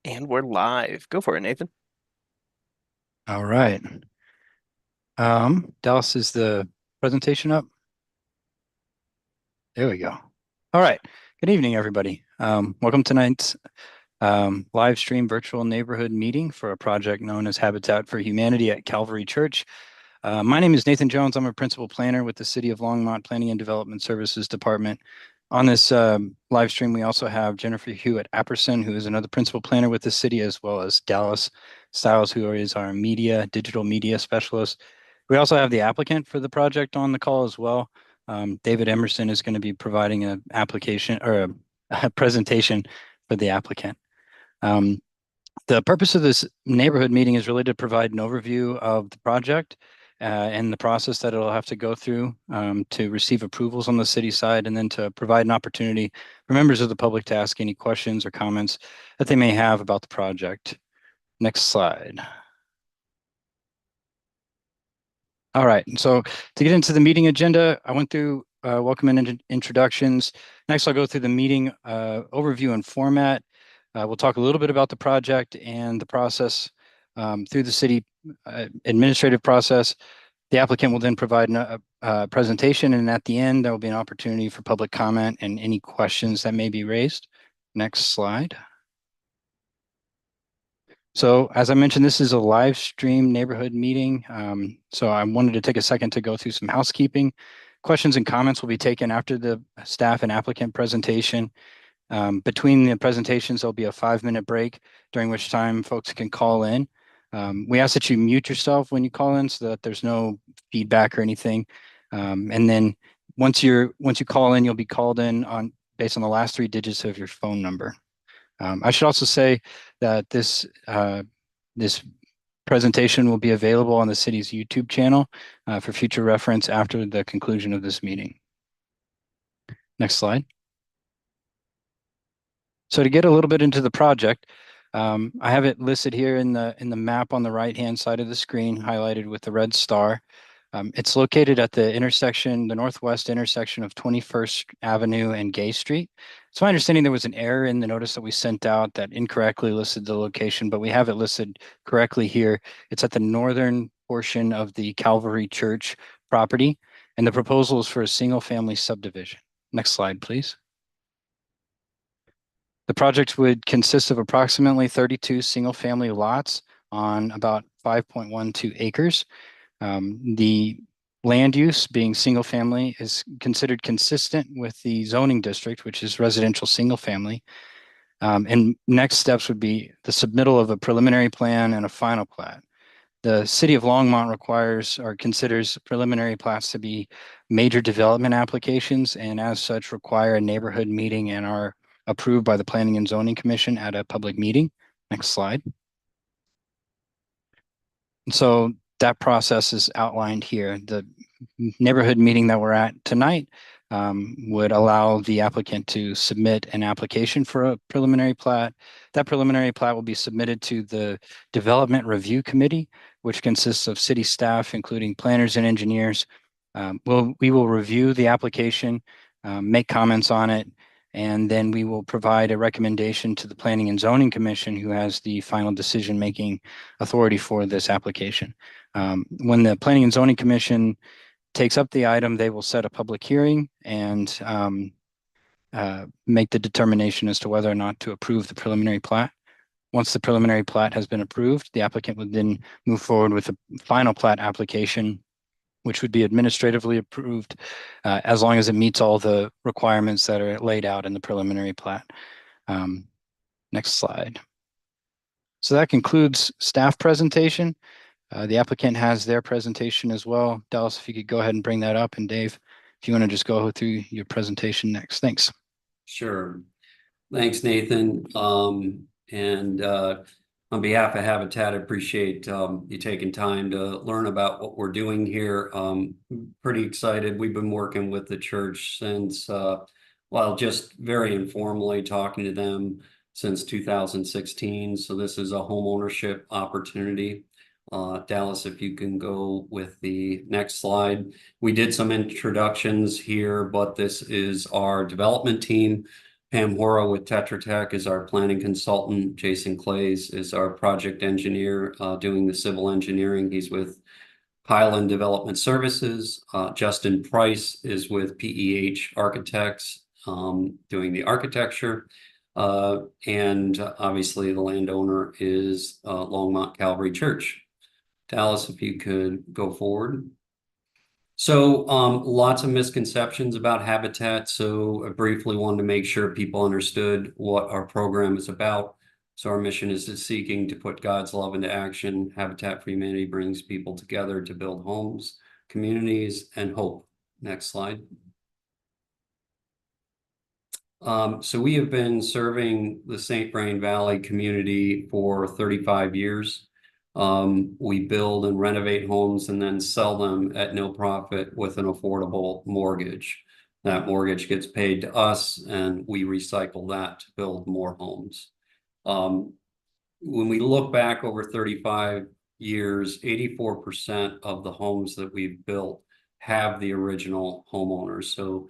And we're live. Go for it, Nathan. All right. Dallas, is the presentation up? There we go. All right. Good evening, everybody. Welcome to tonight's live stream virtual neighborhood meeting for a project known as Habitat for Humanity at Calvary Church. My name is Nathan Jones. I'm a principal planner with the City of Longmont Planning and Development Services Department. On this live stream, we also have Jennifer Hewitt Apperson, who is another principal planner with the city, as well as Dallas Stiles, who is our digital media specialist. We also have the applicant for the project on the call as well. David Emerson is going to be providing an application or a presentation for the applicant. Um, the purpose of this neighborhood meeting is really to provide an overview of the project and the process that it'll have to go through to receive approvals on the city side, and then to provide an opportunity for members of the public to ask any questions or comments that they may have about the project. Next slide. All right, so to get into the meeting agenda, I went through welcome and introductions. Next, I'll go through the meeting overview and format. We'll talk a little bit about the project and the process through the city administrative process. The applicant will then provide a presentation, and at the end, there will be an opportunity for public comment and any questions that may be raised. Next slide. So as I mentioned, this is a live stream neighborhood meeting. So I wanted to take a second to go through some housekeeping. Questions and comments will be taken after the staff and applicant presentation. Between the presentations, there'll be a 5-minute break, during which time folks can call in. We ask that you mute yourself when you call in so that there's no feedback or anything. And then once you call in, you'll be called in based on the last 3 digits of your phone number. I should also say that this presentation will be available on the city's YouTube channel for future reference after the conclusion of this meeting. Next slide. So to get a little bit into the project, I have it listed here in the map on the right-hand side of the screen, highlighted with the red star. It's located at the northwest intersection of 21st Avenue and Gay Street. It's my understanding there was an error in the notice that we sent out that incorrectly listed the location, but we have it listed correctly here. It's at the northern portion of the Calvary Church property, and the proposal is for a single-family subdivision. Next slide, please. The project would consist of approximately 32 single-family lots on about 5.12 acres. The land use, being single family, is considered consistent with the zoning district, which is residential single family. And next steps would be the submittal of a preliminary plan and a final plat. The city of Longmont requires or considers preliminary plats to be major development applications, and as such require a neighborhood meeting and are approved by the Planning and Zoning Commission at a public meeting. Next slide. So that process is outlined here. The neighborhood meeting that we're at tonight would allow the applicant to submit an application for a preliminary plat. That preliminary plat will be submitted to the Development Review Committee, which consists of city staff, including planners and engineers. We will review the application, make comments on it, and then we will provide a recommendation to the Planning and Zoning Commission, who has the final decision-making authority for this application. When the Planning and Zoning Commission takes up the item, they will set a public hearing and make the determination as to whether or not to approve the preliminary plat. Once the preliminary plat has been approved, the applicant would then move forward with a final plat application, which would be administratively approved as long as it meets all the requirements that are laid out in the preliminary plat. Next slide. So that concludes staff presentation. The applicant has their presentation as well. Dallas, if you could go ahead and bring that up, and Dave, if you want to just go through your presentation next. Thanks. Sure. Thanks, Nathan. And on behalf of Habitat, I appreciate you taking time to learn about what we're doing here. Pretty excited. We've been working with the church since, well, just very informally talking to them since 2016. So this is a home ownership opportunity. Dallas, if you can go with the next slide. We did some introductions here, but this is our development team. Pam Hora with Tetra Tech is our planning consultant. Jason Clays is our project engineer doing the civil engineering. He's with Highland Development Services. Justin Price is with PEH Architects doing the architecture. And obviously the landowner is Longmont Calvary Church. Dallas, if you could go forward. So lots of misconceptions about Habitat. So I briefly wanted to make sure people understood what our program is about. So our mission is seeking to put God's love into action. Habitat for Humanity brings people together to build homes, communities, and hope. Next slide. So we have been serving the St. Vrain Valley community for 35 years. We build and renovate homes and then sell them at no profit with an affordable mortgage. That mortgage gets paid to us and we recycle that to build more homes. When we look back over 35 years, 84% of the homes that we've built have the original homeowners. So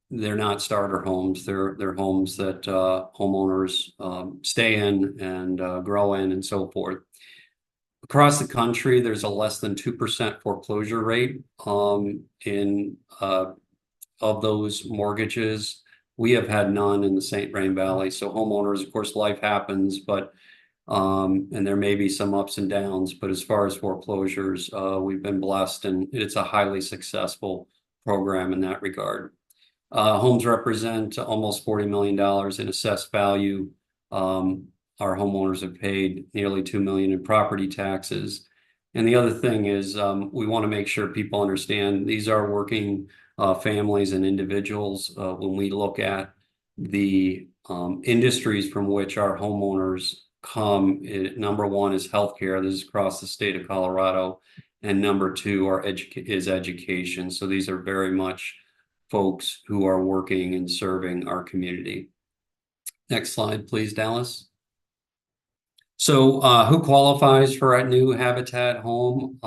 they're not starter homes. They're homes that homeowners stay in and grow in and so forth. Across the country, there's a less than 2% foreclosure rate of those mortgages. We have had none in the St. Vrain Valley. So homeowners, of course, life happens, but and there may be some ups and downs, but as far as foreclosures, we've been blessed and it's a highly successful program in that regard. Homes represent almost $40 million in assessed value. Our homeowners have paid nearly $2 million in property taxes. And the other thing is we want to make sure people understand these are working families and individuals. When we look at the industries from which our homeowners come, number one is healthcare. This is across the state of Colorado. And number two is education. So these are very much folks who are working and serving our community. Next slide, please, Dallas. So who qualifies for a new Habitat home?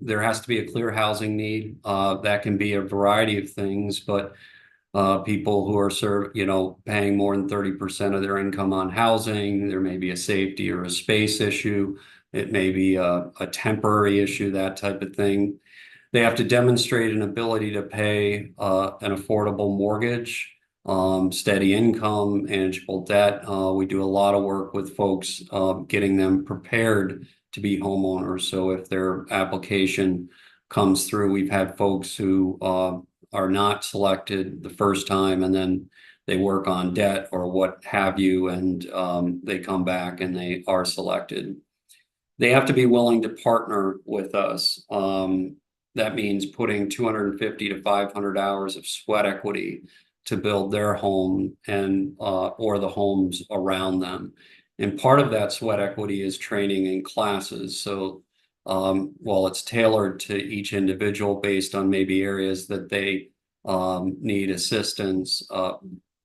There has to be a clear housing need. That can be a variety of things, but people who are paying more than 30% of their income on housing, there may be a safety or a space issue. It may be a temporary issue, that type of thing. They have to demonstrate an ability to pay an affordable mortgage, steady income, manageable debt. We do a lot of work with folks getting them prepared to be homeowners. So if their application comes through, we've had folks who are not selected the first time and then they work on debt or what have you, and they come back and they are selected. They have to be willing to partner with us. That means putting 250 to 500 hours of sweat equity to build their home and or the homes around them. And part of that sweat equity is training and classes. So while it's tailored to each individual based on maybe areas that they need assistance,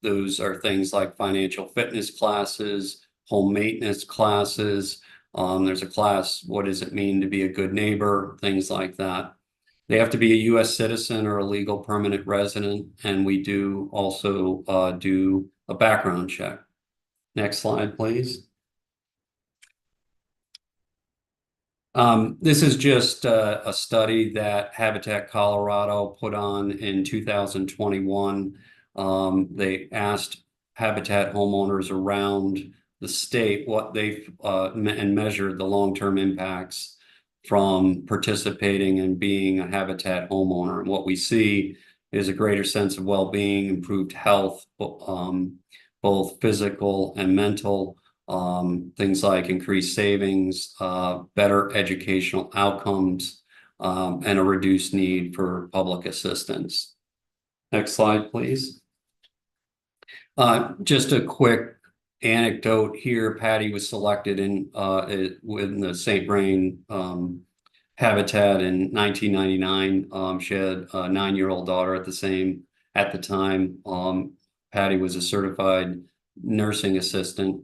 those are things like financial fitness classes, home maintenance classes. There's a class, what does it mean to be a good neighbor, things like that. They have to be a U.S. citizen or a legal permanent resident, and we do also do a background check. Next slide, please. This is just a study that Habitat Colorado put on in 2021. They asked Habitat homeowners around the state what they've and measured the long-term impacts from participating and being a Habitat homeowner. And what we see is a greater sense of well-being, improved health, both physical and mental, things like increased savings, better educational outcomes, and a reduced need for public assistance. Next slide, please. Just a quick anecdote here. Patty was selected within the St. Vrain Habitat in 1999. She had a 9-year-old daughter at the time. Patty was a certified nursing assistant.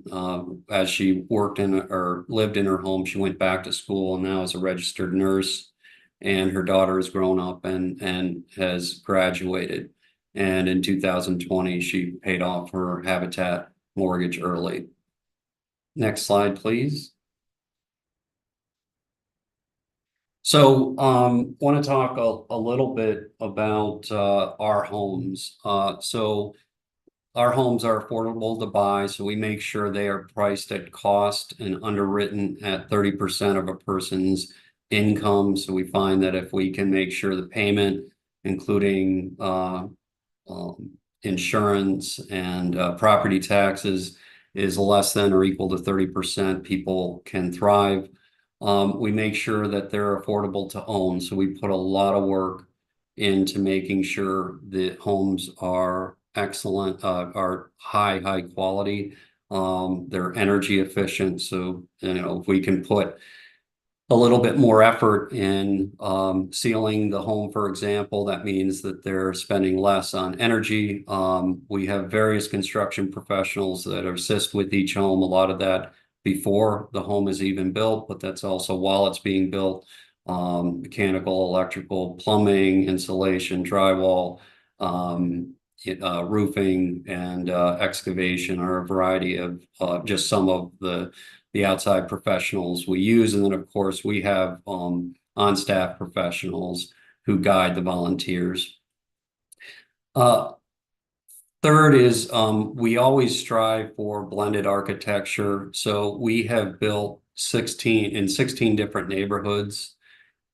As she worked or lived in her home, she went back to school and now is a registered nurse. And her daughter has grown up and has graduated. And in 2020, she paid off her Habitat mortgage early. Next slide, please. So want to talk a little bit about our homes. So our homes are affordable to buy, so we make sure they are priced at cost and underwritten at 30% of a person's income. So we find that if we can make sure the payment, including insurance and property taxes, is less than or equal to 30%, people can thrive. We make sure that they're affordable to own. So we put a lot of work into making sure the homes are excellent, are high quality. They're energy efficient. So, if we can put a little bit more effort in sealing the home, for example, that means that they're spending less on energy. We have various construction professionals that assist with each home, a lot of that before the home is even built, but that's also while it's being built. Mechanical, electrical, plumbing, insulation, drywall, roofing, and excavation are a variety of just some of the outside professionals we use. And then, of course, we have on-staff professionals who guide the volunteers. Third is we always strive for blended architecture. So we have built 16 different neighborhoods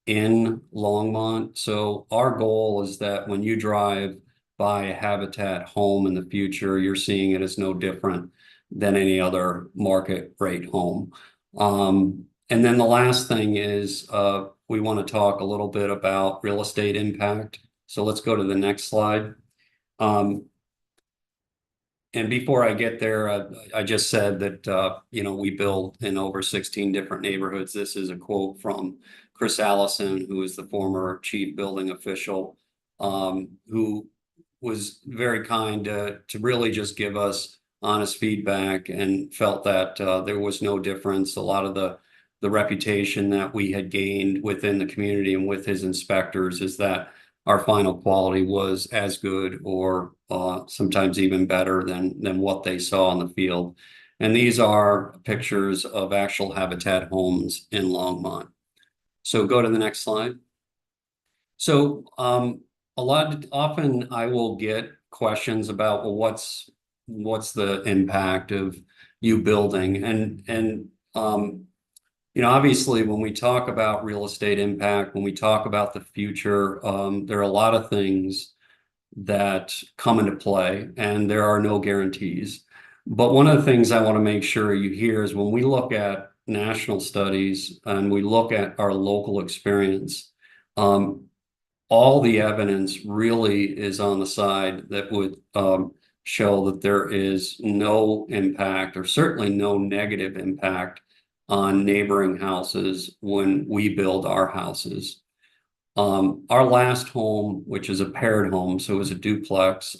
in Longmont. So our goal is that when you drive by a Habitat home in the future, you're seeing it as no different than any other market rate home. And then the last thing is we want to talk a little bit about real estate impact. So let's go to the next slide. And before I get there, I just said that, we build in over 16 different neighborhoods. This is a quote from Chris Allison, who is the former chief building official, who was very kind to really just give us honest feedback and felt that there was no difference. A lot of the reputation that we had gained within the community and with his inspectors is that our final quality was as good or sometimes even better than what they saw in the field. And these are pictures of actual Habitat homes in Longmont. So go to the next slide. So often I will get questions about, well, what's the impact of you building? And obviously, when we talk about real estate impact, when we talk about the future, there are a lot of things that come into play, and there are no guarantees. But one of the things I want to make sure you hear is when we look at national studies and we look at our local experience, all the evidence really is on the side that would show that there is no impact, or certainly no negative impact, on neighboring houses when we build our houses. Our last home, which is a paired home, so it was a duplex,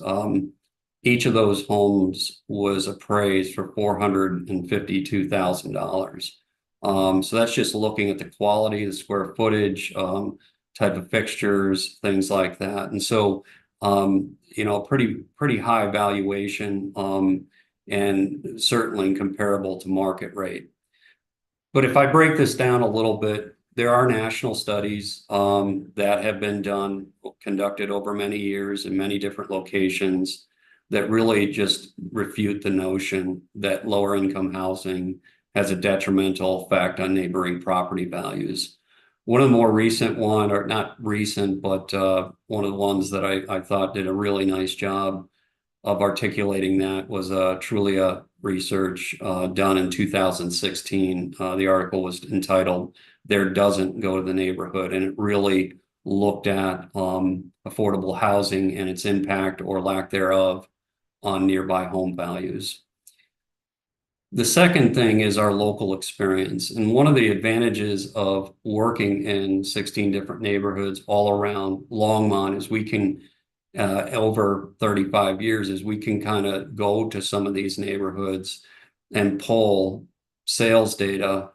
each of those homes was appraised for $452,000. So that's just looking at the quality, the square footage, type of fixtures, things like that. And so, pretty high valuation, and certainly comparable to market rate. But if I break this down a little bit, there are national studies that have been conducted over many years in many different locations that really just refute the notion that lower income housing has a detrimental effect on neighboring property values. One of the more recent or not recent, but one of the ones that I thought did a really nice job of articulating that was Trulia research done in 2016. The article was entitled "There Doesn't Go to the Neighborhood," and it really looked at affordable housing and its impact or lack thereof on nearby home values. The second thing is our local experience. And one of the advantages of working in 16 different neighborhoods all around Longmont is we can, over 35 years, is we can kind of go to some of these neighborhoods and pull sales data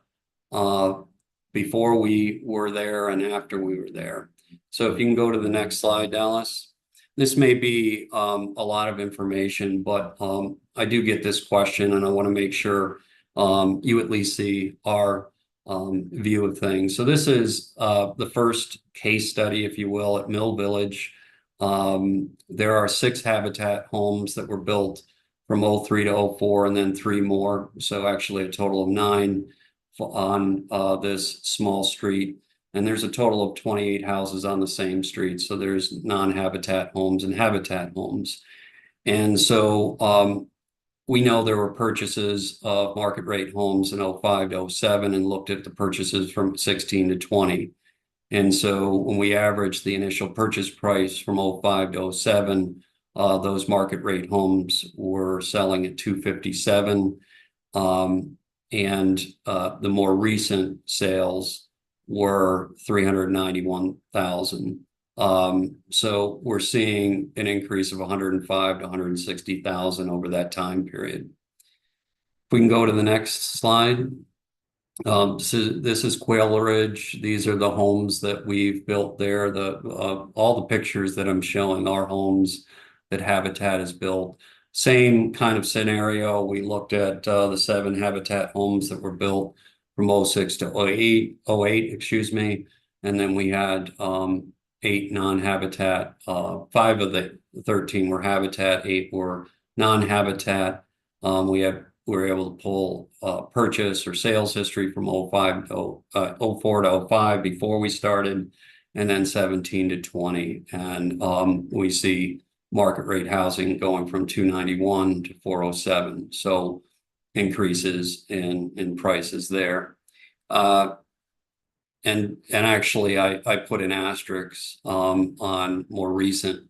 before we were there and after we were there. So if you can go to the next slide, Dallas. this may be a lot of information, but I do get this question, and I want to make sure you at least see our view of things. So this is the first case study, if you will, at Mill Village. There are 6 Habitat homes that were built from 03 to 04, and then 3 more. So actually a total of 9 on this small street. And there's a total of 28 houses on the same street. So there's non-Habitat homes and Habitat homes. And so we know there were purchases of market rate homes in 05 to 07 and looked at the purchases from 16 to 20. And so when we averaged the initial purchase price from 05 to 07, those market rate homes were selling at 257. And the more recent sales were 391,000. So we're seeing an increase of 105 to 160,000 over that time period. If we can go to the next slide. This is Quail Ridge. These are the homes that we've built there. All the pictures that I'm showing are homes that Habitat has built. Same kind of scenario. We looked at the 7 Habitat homes that were built from 06 to 08, excuse me. And then we had 8 non-Habitat. 5 of the 13 were Habitat, 8 were non-Habitat. We were able to pull purchase or sales history from 05 to 04 to 05 before we started, and then 17 to 20. And we see market rate housing going from 291 to 407. So increases in prices there. And actually, I put an asterisk on more recent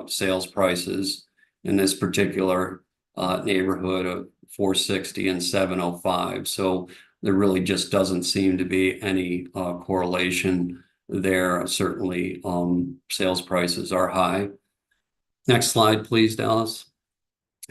sales prices in this particular neighborhood of 460 and 705. So there really just doesn't seem to be any correlation there. Certainly, sales prices are high. Next slide, please, Dallas.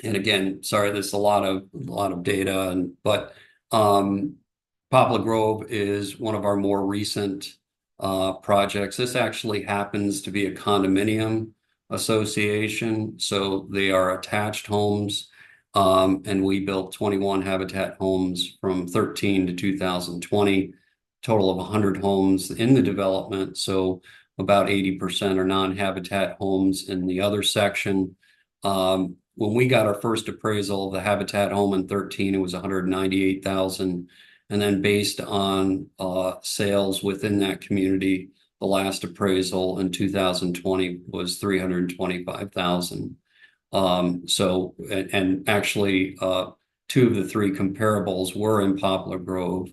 And again, sorry, there's a lot of data, but Poplar Grove is one of our more recent projects. This actually happens to be a condominium association, so they are attached homes, and we built 21 Habitat homes from 13 to 2020, total of 100 homes in the development. So about 80% are non-Habitat homes in the other section. When we got our first appraisal of the Habitat home in 13, it was 198,000. And then based on sales within that community, the last appraisal in 2020 was 325,000. So, and actually 2 of the 3 comparables were in Poplar Grove,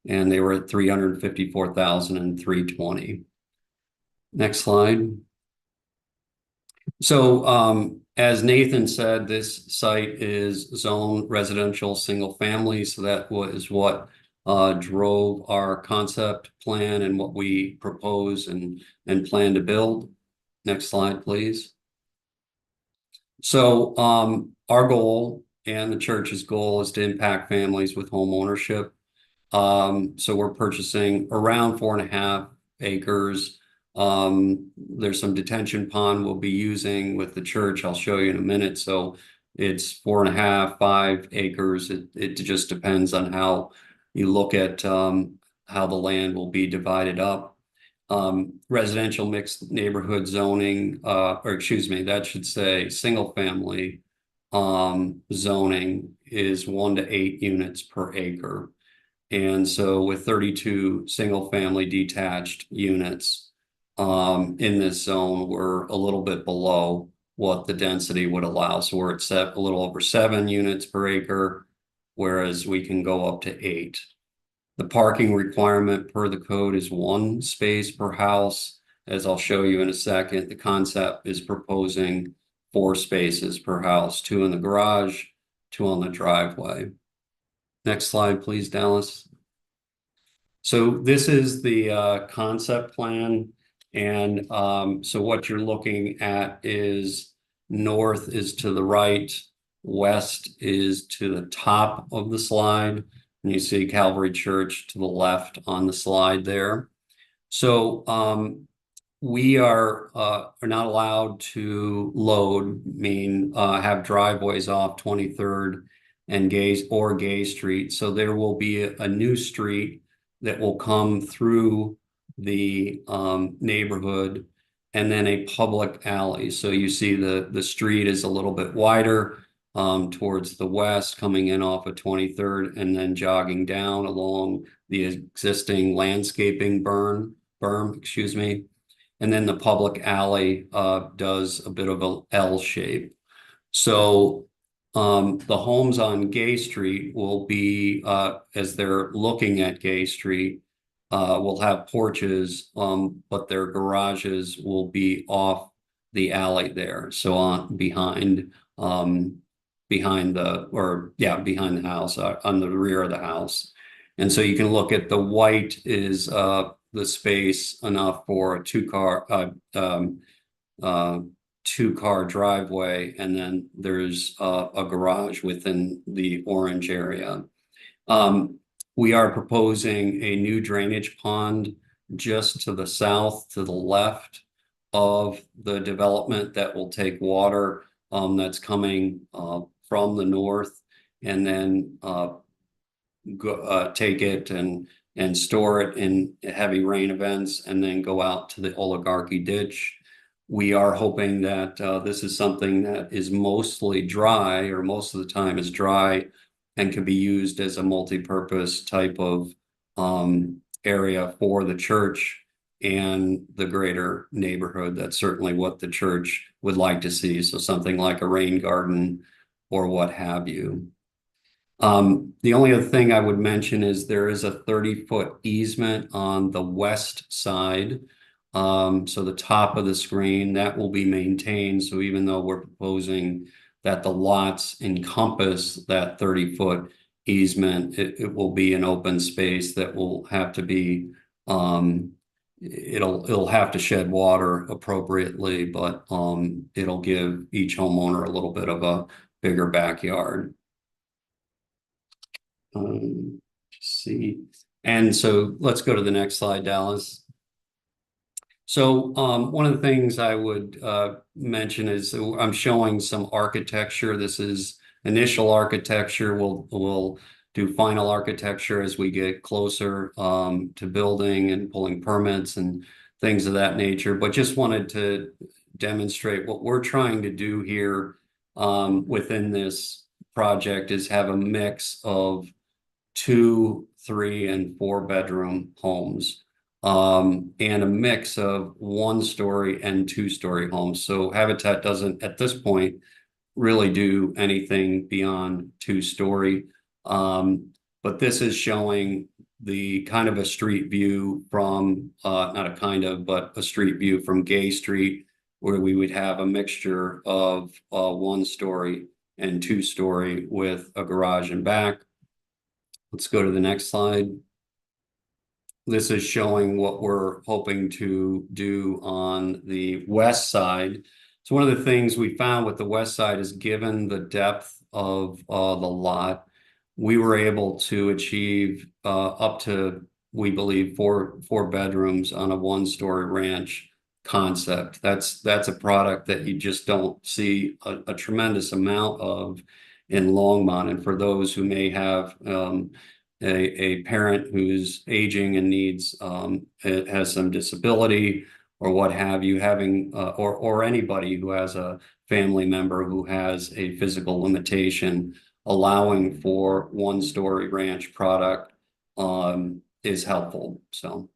and they were at 354,000 and 320. Next slide. So as Nathan said, this site is zoned residential single family. So that was what drove our concept plan and what we propose and plan to build. Next slide, please. So our goal and the church's goal is to impact families with home ownership. So we're purchasing around 4.5 acres. There's some detention pond we'll be using with the church. I'll show you in a minute. So it's 4.5, 5 acres. It just depends on how you look at how the land will be divided up. Residential mixed neighborhood zoning, or excuse me, that should say single family zoning is 1 to 8 units per acre. And so with 32 single family detached units in this zone, we're a little bit below what the density would allow. So we're at a little over 7 units per acre, whereas we can go up to 8. The parking requirement per the code is 1 space per house. As I'll show you in a second, the concept is proposing 4 spaces per house, 2 in the garage, 2 on the driveway. Next slide, please, Dallas. So this is the concept plan. And so what you're looking at is north is to the right, west is to the top of the slide. And you see Calvary Church to the left on the slide there. So we are not allowed to load, have driveways off 23rd and Gay Street. So there will be a new street that will come through the neighborhood, and then a public alley. So you see the street is a little bit wider towards the west, coming in off of 23rd, and then jogging down along the existing landscaping berm, excuse me. And then the public alley does a bit of a L shape. So the homes on Gay Street will be, as they're looking at Gay Street, will have porches, but their garages will be off the alley there. So behind the house, on the rear of the house. And so you can look at the white is the space enough for a two-car driveway, and then there's a garage within the orange area. We are proposing a new drainage pond just to the south, to the left of the development, that will take water that's coming from the north, and then take it and store it in heavy rain events, and then go out to the oligarchy ditch. We are hoping that this is something that is mostly dry, or most of the time is dry, and can be used as a multi-purpose type of area for the church and the greater neighborhood. That's certainly what the church would like to see. So something like a rain garden or what have you. The only other thing I would mention is there is a 30-foot easement on the west side. So the top of the screen, that will be maintained. So even though we're proposing that the lots encompass that 30-foot easement, it will be an open space that will have to be, it'll have to shed water appropriately, but it'll give each homeowner a little bit of a bigger backyard. See, and so let's go to the next slide, Dallas. So one of the things I would mention is I'm showing some architecture. This is initial architecture. We'll do final architecture as we get closer to building and pulling permits and things of that nature. But just wanted to demonstrate what we're trying to do here within this project is have a mix of 2, 3, and 4 bedroom homes, and a mix of 1-story and 2-story homes. So Habitat doesn't at this point really do anything beyond 2-story. But this is showing the kind of a street view from not a kind of, but a street view from Gay Street, where we would have a mixture of 1-story and 2-story with a garage in back. Let's go to the next slide. This is showing what we're hoping to do on the west side. So one of the things we found with the west side is, given the depth of the lot, we were able to achieve up to, we believe, four bedrooms on a 1-story ranch concept. That's a product that you just don't see a tremendous amount of in Longmont. And for those who may have a parent who's aging and needs has some disability or what have you, having or anybody who has a family member who has a physical limitation, allowing for 1-story ranch product is helpful. So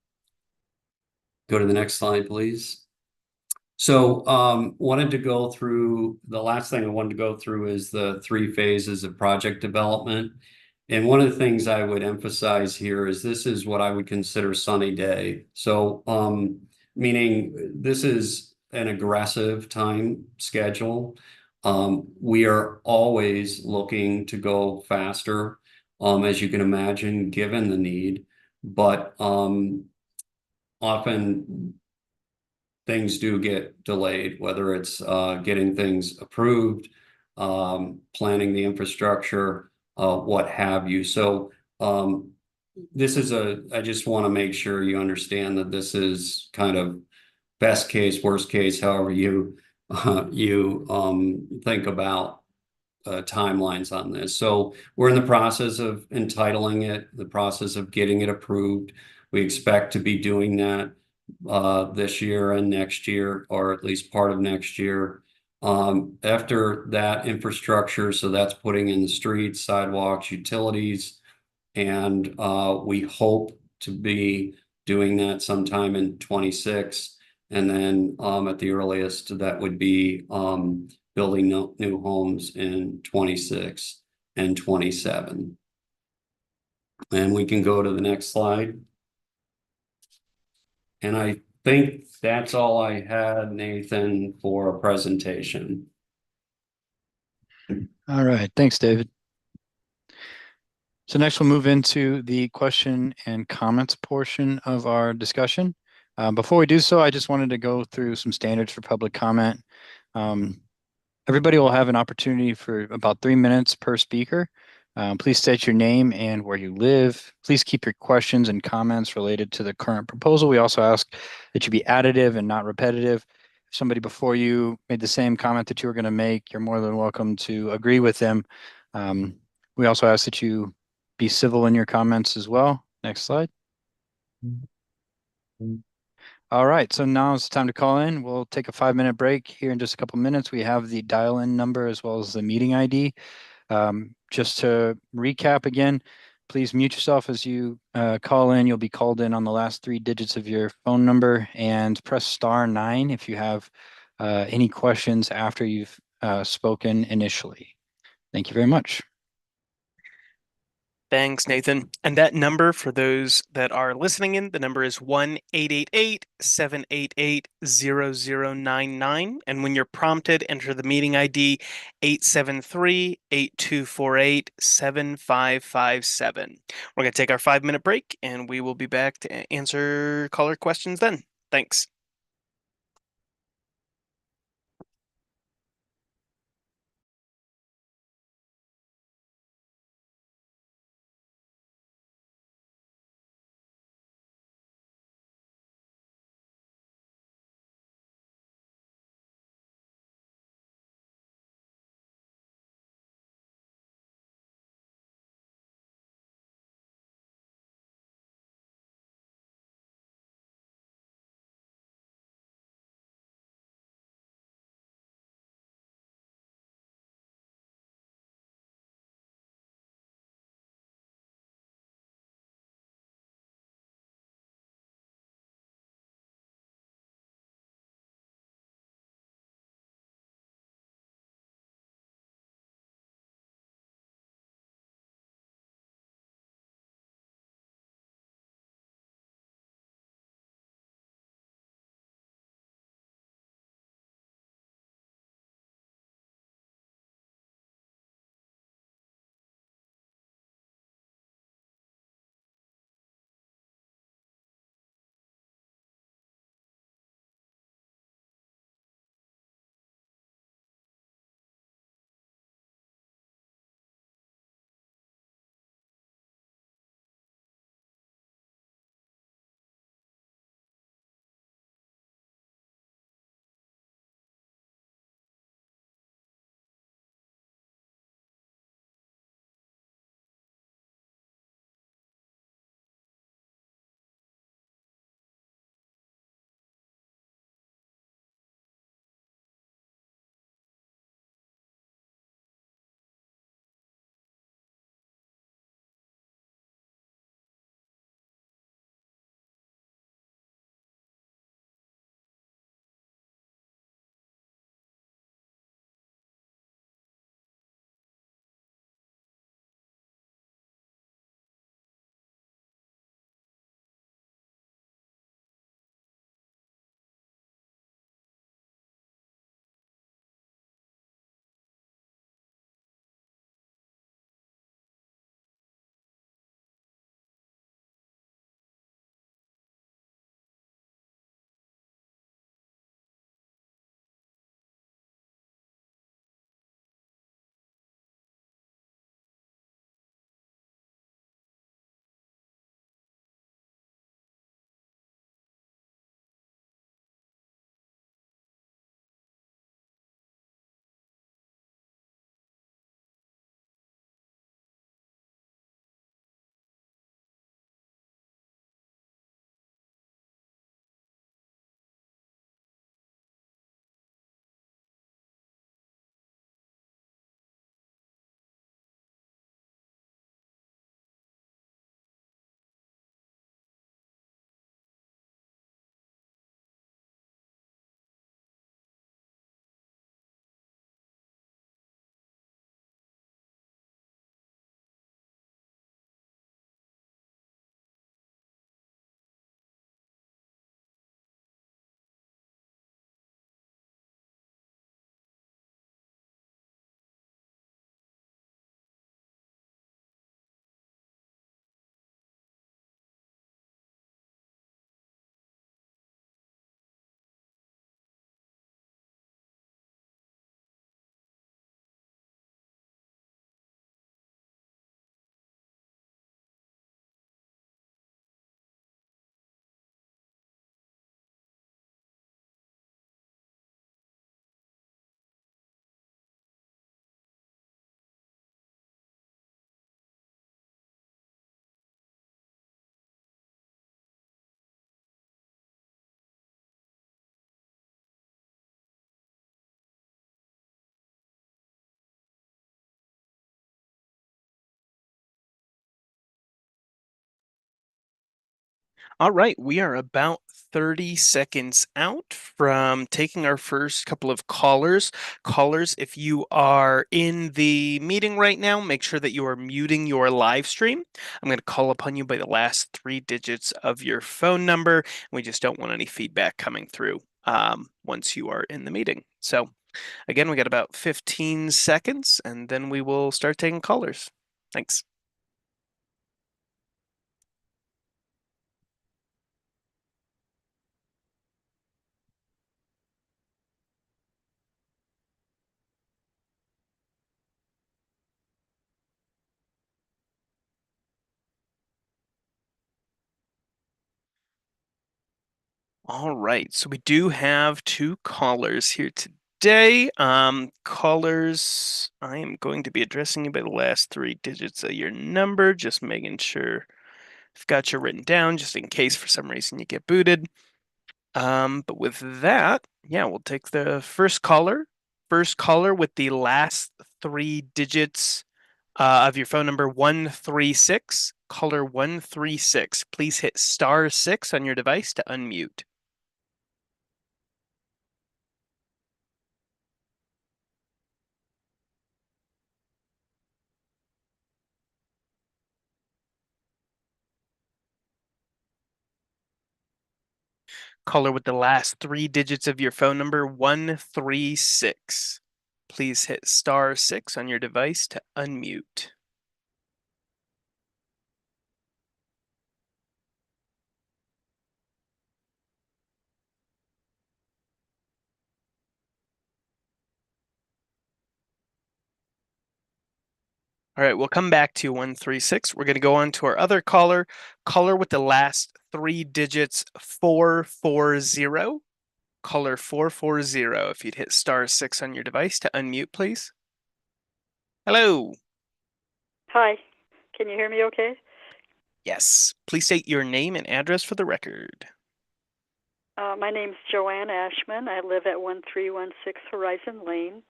go to the next slide, please. So wanted to go through, the last thing I wanted to go through is the 3 phases of project development. And one of the things I would emphasize here is this is what I would consider sunny day. So meaning this is an aggressive time schedule. We are always looking to go faster, as you can imagine, given the need, but often things do get delayed, whether it's getting things approved, planning the infrastructure, what have you. So this is I just want to make sure you understand that this is kind of best case, worst case, however you think about timelines on this. So we're in the process of entitling it, the process of getting it approved. We expect to be doing that this year and next year, or at least part of next year. After that infrastructure, so that's putting in the streets, sidewalks, utilities, and we hope to be doing that sometime in 26. And then at the earliest, that would be building new homes in 26 and 27. And we can go to the next slide. And I think that's all I had, Nathan, for a presentation. All right, thanks, David. So next we'll move into the question and comments portion of our discussion. Before we do so, I just wanted to go through some standards for public comment. Everybody will have an opportunity for about 3 minutes per speaker. Please state your name and where you live. Please keep your questions and comments related to the current proposal. We also ask that you be additive and not repetitive. If somebody before you made the same comment that you were going to make, you're more than welcome to agree with them. We also ask that you be civil in your comments as well. Next slide. All right, so now it's time to call in. We'll take a 5-minute break here in just a couple minutes. We have the dial-in number as well as the meeting ID. Just to recap again, please mute yourself as you call in. You'll be called in on the last 3 digits of your phone number, and press *9 if you have any questions after you've spoken initially. Thank you very much. Thanks, Nathan. And that number for those that are listening in, the number is 1-888-788-0099. And when you're prompted, enter the meeting ID 873-8248-7557. We're going to take our 5-minute break, and we will be back to answer caller questions then. Thanks. All right, we are about 30 seconds out from taking our first couple of callers. Callers, if you are in the meeting right now, make sure that you are muting your live stream. I'm going to call upon you by the last three digits of your phone number. We just don't want any feedback coming through once you are in the meeting. So again, we got about 15 seconds and then we will start taking callers. Thanks. All right, so we do have two callers here today. Callers, I am going to be addressing you by the last three digits of your number, just making sure I've got you written down, just in case for some reason you get booted. But with that, yeah, we'll take the first caller. First caller with the last three digits of your phone number 136. Caller 136. Please hit *6 on your device to unmute. Caller with the last three digits of your phone number 136. Please hit *6 on your device to unmute. All right, we'll come back to 136. We're going to go on to our other caller. Caller with the last three digits 440. Caller 440. If you'd hit *6 on your device to unmute, please. Hello. Hi, can you hear me okay? Yes. Please state your name and address for the record. My name's Joanne Ashman. I live at 1316 Horizon Lane.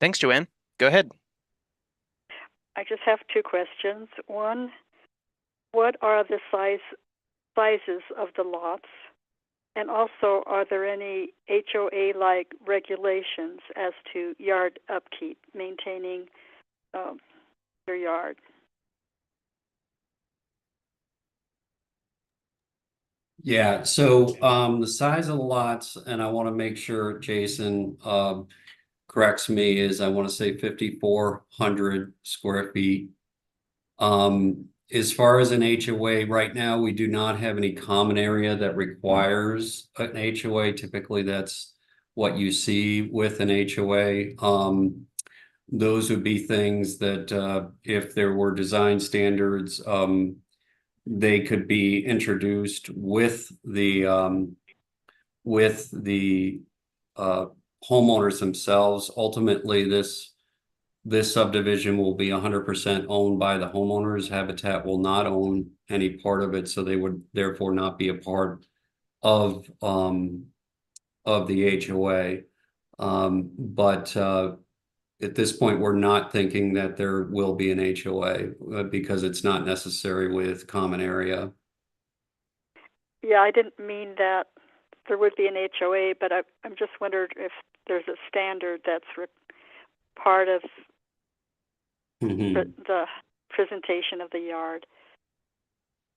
Thanks, Joanne. Go ahead. I just have two questions. One, what are the sizes of the lots? And also, are there any HOA-like regulations as to yard upkeep, maintaining your yard? Yeah, so the size of the lots, and I want to make sure Jason corrects me, is I want to say 5,400 square feet. As far as an HOA, right now we do not have any common area that requires an HOA. Typically, that's what you see with an HOA. Those would be things that if there were design standards, they could be introduced with the homeowners themselves. Ultimately, this subdivision will be 100% owned by the homeowners. Habitat will not own any part of it, so they would therefore not be a part of the HOA. But at this point, we're not thinking that there will be an HOA because it's not necessary with common area. Yeah, I didn't mean that there would be an HOA, but I'm just wondering if there's a standard that's part of the presentation of the yard.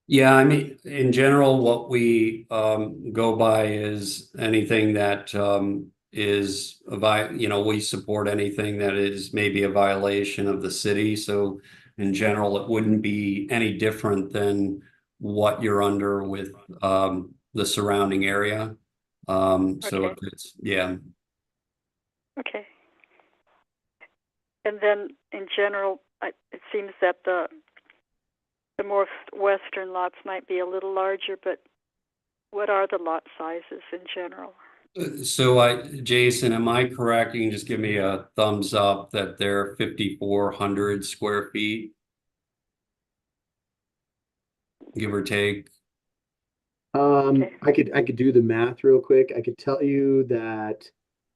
Yeah, I mean, in general, what we go by is anything that is we support anything that is maybe a violation of the city. So in general, it wouldn't be any different than what you're under with the surrounding area. So if it's, yeah. Okay. And then in general, it seems that the more western lots might be a little larger, but what are the lot sizes in general? So Jason, am I correct? You can just give me a thumbs up that they're 5,400 square feet, give or take. Okay. I could do the math real quick. I could tell you that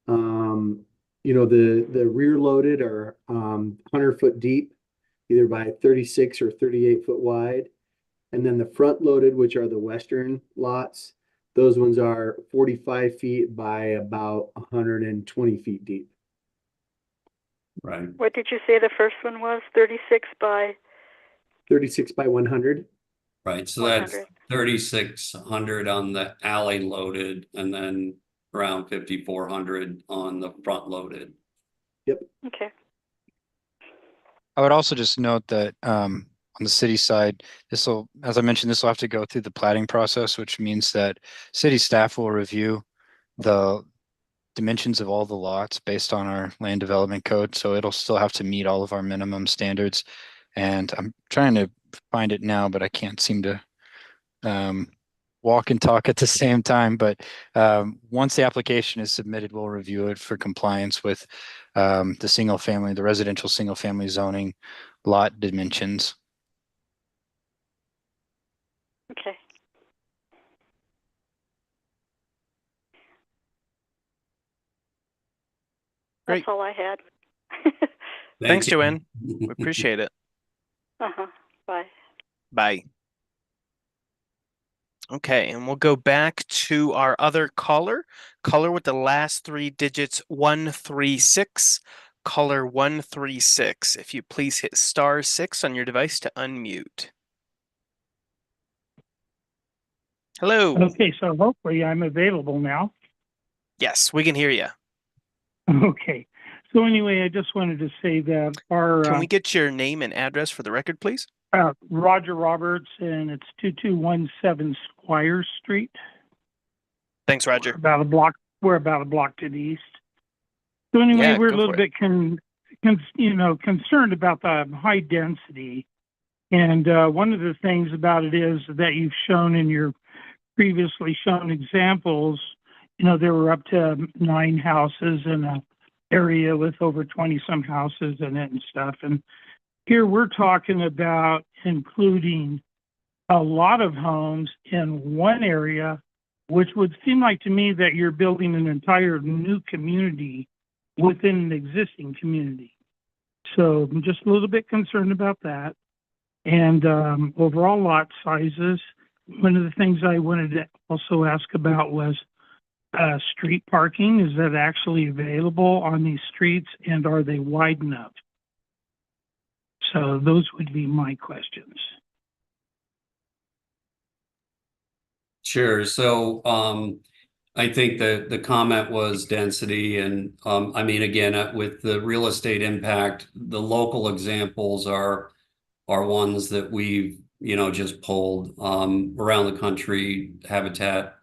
the rear loaded are 100 foot deep, either by 36 or 38 foot wide. And then the front loaded, which are the western lots, those ones are 45 feet by about 120 feet deep. Right. What did you say the first one was? 36 by 36 by 100. Right. So 100. that's 3,600 on the alley loaded, and then around 5,400 on the front loaded. Yep. Okay. I would also just note that on the city side, this will, as I mentioned, this will have to go through the plating process, which means that city staff will review the dimensions of all the lots based on our land development code. So it'll still have to meet all of our minimum standards. And I'm trying to find it now, but I can't seem to walk and talk at the same time. But once the application is submitted, we'll review it for compliance with the residential single family zoning lot dimensions. Okay. Great. That's all I had. Thanks, Thank you. Joanne. We appreciate it. Uh-huh. Bye. Bye. Okay, and we'll go back to our other caller. Caller with the last three digits 136. Caller 136. If you please hit *6 on your device to unmute. Hello. Okay, so hopefully I'm available now. Yes, we can hear you. Okay. So anyway, I just wanted to say that our Can we get your name and address for the record, please? Roger Roberts, and it's 2217 Squire Street. Thanks, Roger. We're about a block to the east. So anyway, Yeah, we're a go little for it. bit concerned about the high density. And one of the things about it is that you've shown in your previously shown examples, there were up to 9 houses in an area with over 20 some houses in it and stuff. And here we're talking about including a lot of homes in one area, which would seem like to me that you're building an entire new community within an existing community. So I'm just a little bit concerned about that. And overall lot sizes. One of the things I wanted to also ask about was street parking. Is that actually available on these streets, and are they wide enough? So those would be my questions. Sure. So I think the comment was density, and I mean, again, with the real estate impact, the local examples are ones that we've just pulled around the country. Habitat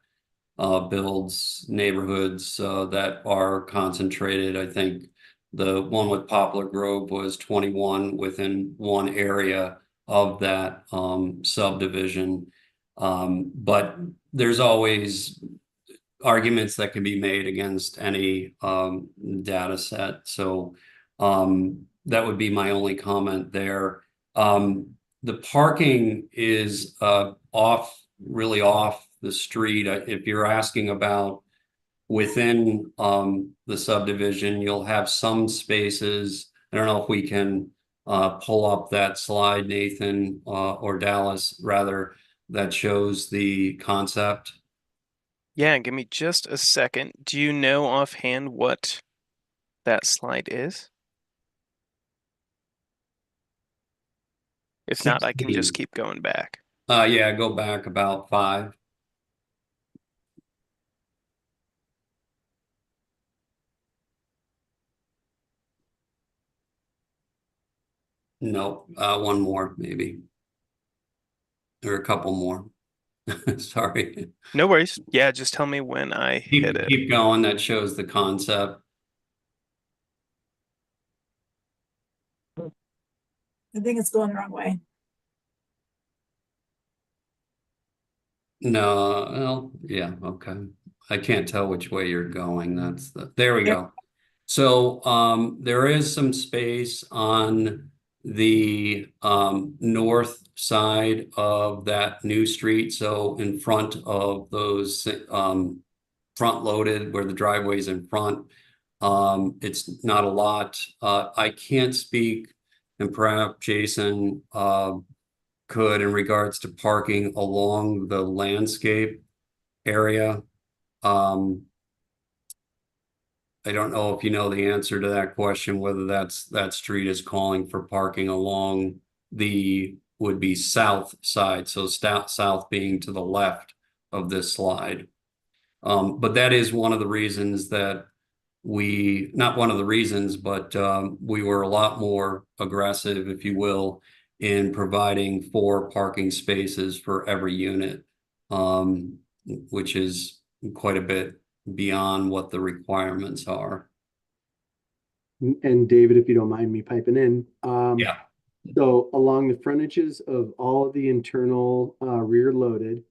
builds neighborhoods that are concentrated. I think the one with Poplar Grove was 21 within one area of that subdivision. But there's always arguments that can be made against any data set. So that would be my only comment there. The parking is really off the street. If you're asking about within the subdivision, you'll have some spaces. I don't know if we can pull up that slide, Nathan, or Dallas, rather, that shows the concept. Yeah, give me just a second. Do you know offhand what that slide is? If not, I can just keep going back. Yeah, go back about 5. No, one more maybe, or a couple more. Sorry. No worries. Yeah, just tell me when I hit it. Keep going. That shows the concept. I think it's going the wrong way. No, well, yeah, okay. I can't tell which way you're going. There we go. So there is some space on the north side of that new street. So in front of those front loaded where the driveway's in front, it's not a lot. I can't speak, and perhaps Jason could in regards to parking along the landscape area. I don't know if you know the answer to that question, whether that street is calling for parking along the would be south side, so south being to the left of this slide. But that is one of the reasons that not one of the reasons, but we were a lot more aggressive, if you will, in providing 4 parking spaces for every unit, which is quite a bit beyond what the requirements are. And David, if you don't mind me piping in, Yeah. so along the frontages of all of the internal rear loaded,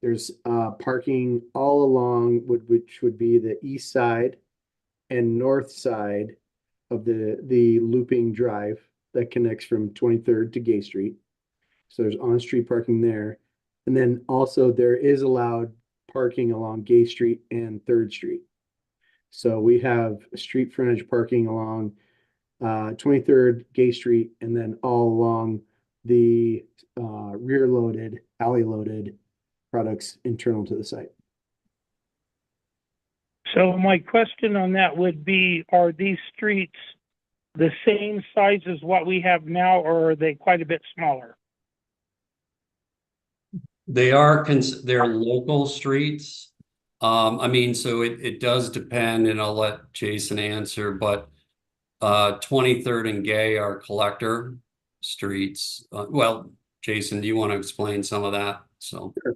there's parking all along which would be the east side and north side of the looping drive that connects from 23rd to Gay Street. So there's on-street parking there. And then also there is allowed parking along Gay Street and 3rd Street. So we have street frontage parking along 23rd Gay Street and then all along the rear loaded, alley loaded products internal to the site. So my question on that would be, are these streets the same size as what we have now, or are they quite a bit smaller? They're local streets. I mean, so it does depend, and I'll let Jason answer, but 23rd and Gay are collector streets. Well, Jason, do you want to explain some of that? So Sure.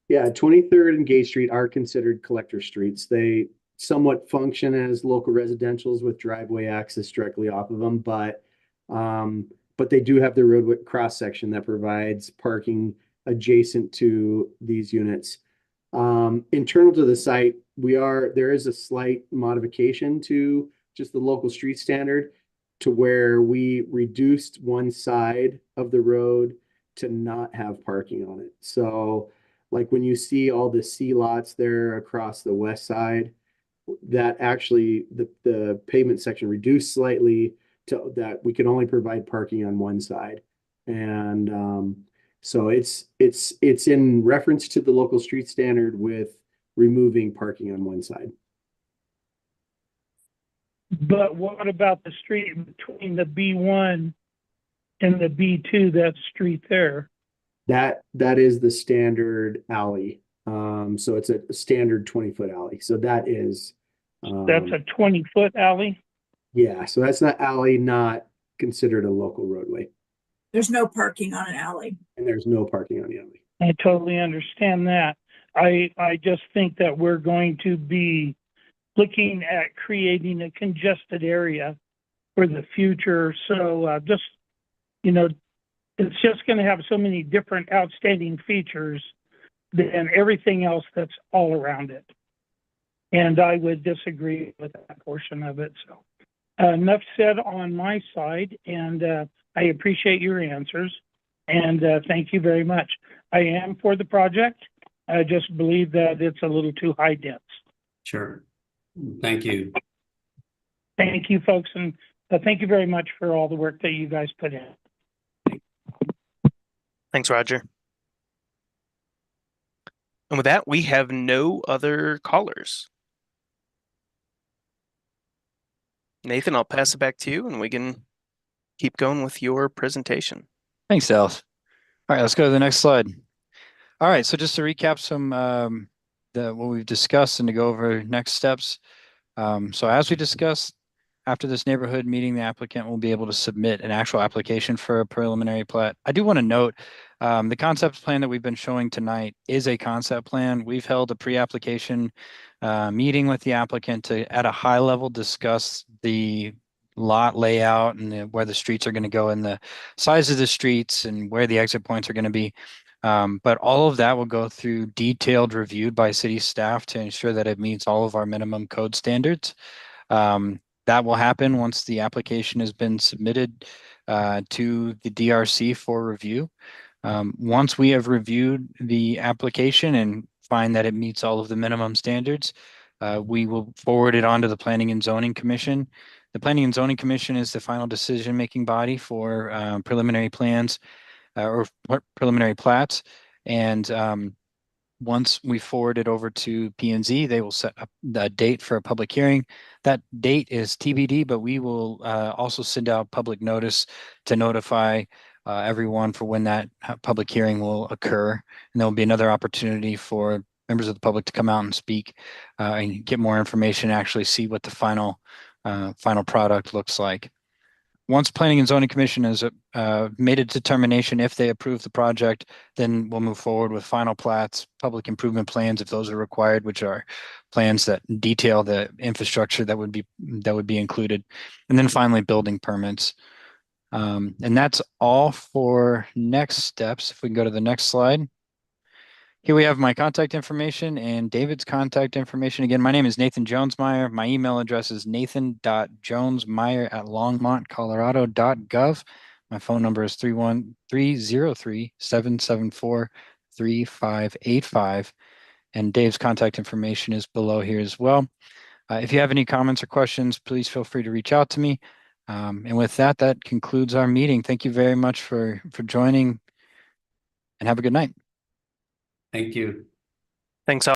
Yeah, 23rd and Gay Street are considered collector streets. They somewhat function as local residentials with driveway access directly off of them, but they do have the roadway cross section that provides parking adjacent to these units. Internal to the site, there is a slight modification to just the local street standard to where we reduced one side of the road to not have parking on it. So like when you see all the C lots there across the west side, that actually the pavement section reduced slightly to that we can only provide parking on one side. And so it's in reference to the local street standard with removing parking on one side. But what about the street between the B1 and the B2, that street there? That is the standard alley. So it's a standard 20-foot alley. So that is That's a 20-foot alley? yeah, so that's not alley, not considered a local roadway. There's no parking on an alley. And there's no parking on the alley. I totally understand that. I just think that we're going to be looking at creating a congested area for the future. So just, it's just going to have so many different outstanding features than everything else that's all around it. And I would disagree with that portion of it. So enough said on my side, and I appreciate your answers. And thank you very much. I am for the project. I just believe that it's a little too high dense. sure. Thank you. Thank you, folks, and thank you very much for all the work that you guys put in. Thanks, Roger. And with that, we have no other callers. Nathan, I'll pass it back to you and we can keep going with your presentation. Thanks, Dallas. All right, let's go to the next slide. All right, so just to recap some what we've discussed and to go over next steps. So as we discussed, after this neighborhood meeting, the applicant will be able to submit an actual application for a preliminary plat. I do want to note the concept plan that we've been showing tonight is a concept plan. We've held a pre-application meeting with the applicant to, at a high level, discuss the lot layout and where the streets are going to go and the size of the streets and where the exit points are going to be. But all of that will go through detailed review by city staff to ensure that it meets all of our minimum code standards. That will happen once the application has been submitted to the DRC for review. Once we have reviewed the application and find that it meets all of the minimum standards, we will forward it on to the Planning and Zoning Commission. The Planning and Zoning Commission is the final decision-making body for preliminary plans. or preliminary plats. And once we forward it over to P&Z, they will set up the date for a public hearing. That date is TBD, but we will also send out public notice to notify everyone for when that public hearing will occur. And there'll be another opportunity for members of the public to come out and speak and get more information, actually see what the final product looks like. Once Planning and Zoning Commission has made a determination if they approve the project, then we'll move forward with final plats, public improvement plans if those are required, which are plans that detail the infrastructure that would be included, and then finally building permits. And that's all for next steps. If we can go to the next slide. Here we have my contact information and David's contact information. Again, my name is Nathan Jonesmeyer. My email address is nathan.jonesmeyer@longmontcolorado.gov. My phone number is 303-774-3585. And Dave's contact information is below here as well. If you have any comments or questions, please feel free to reach out to me. And with that, that concludes our meeting. Thank you very much for joining, and have a good night. Thank you. Thanks,